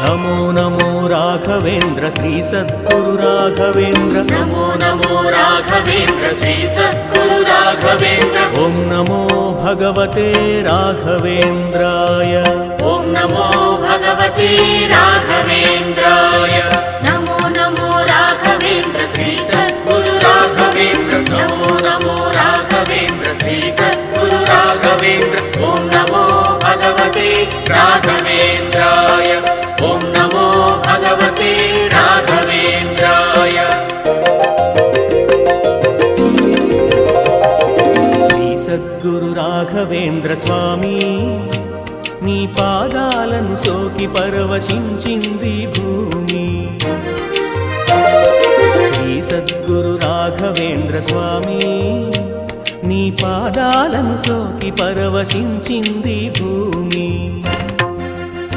नमो नमो राघवेन्द्र श्री सद्गुरु राघवेन्द्र नमो नमो राघवेन्द्र श्री सद्गुरु राघवेन्द्र ओम नमो भगवते राघवेन्द्राय ओम नमो भगवते राघवेन्द्राय नमो नमो राघवेन्द्र श्री सद्गुरु राघवेन्द्र नमो नमो राघवेन्द्र श्री सद्गुरु राघवेन्द्र ओम नमो भगवते राघवेन्द्राय ओम नमो भगवते राघवेन्द्राय श्री सद्गुरु राघवेन्द्र स्वामी నీ పాదాలను సోకి పరవశించింది భూమి శ్రీ సద్గురు రాఘవేంద్ర స్వామి నీ పాదాలను సోకి పరవశించింది భూమి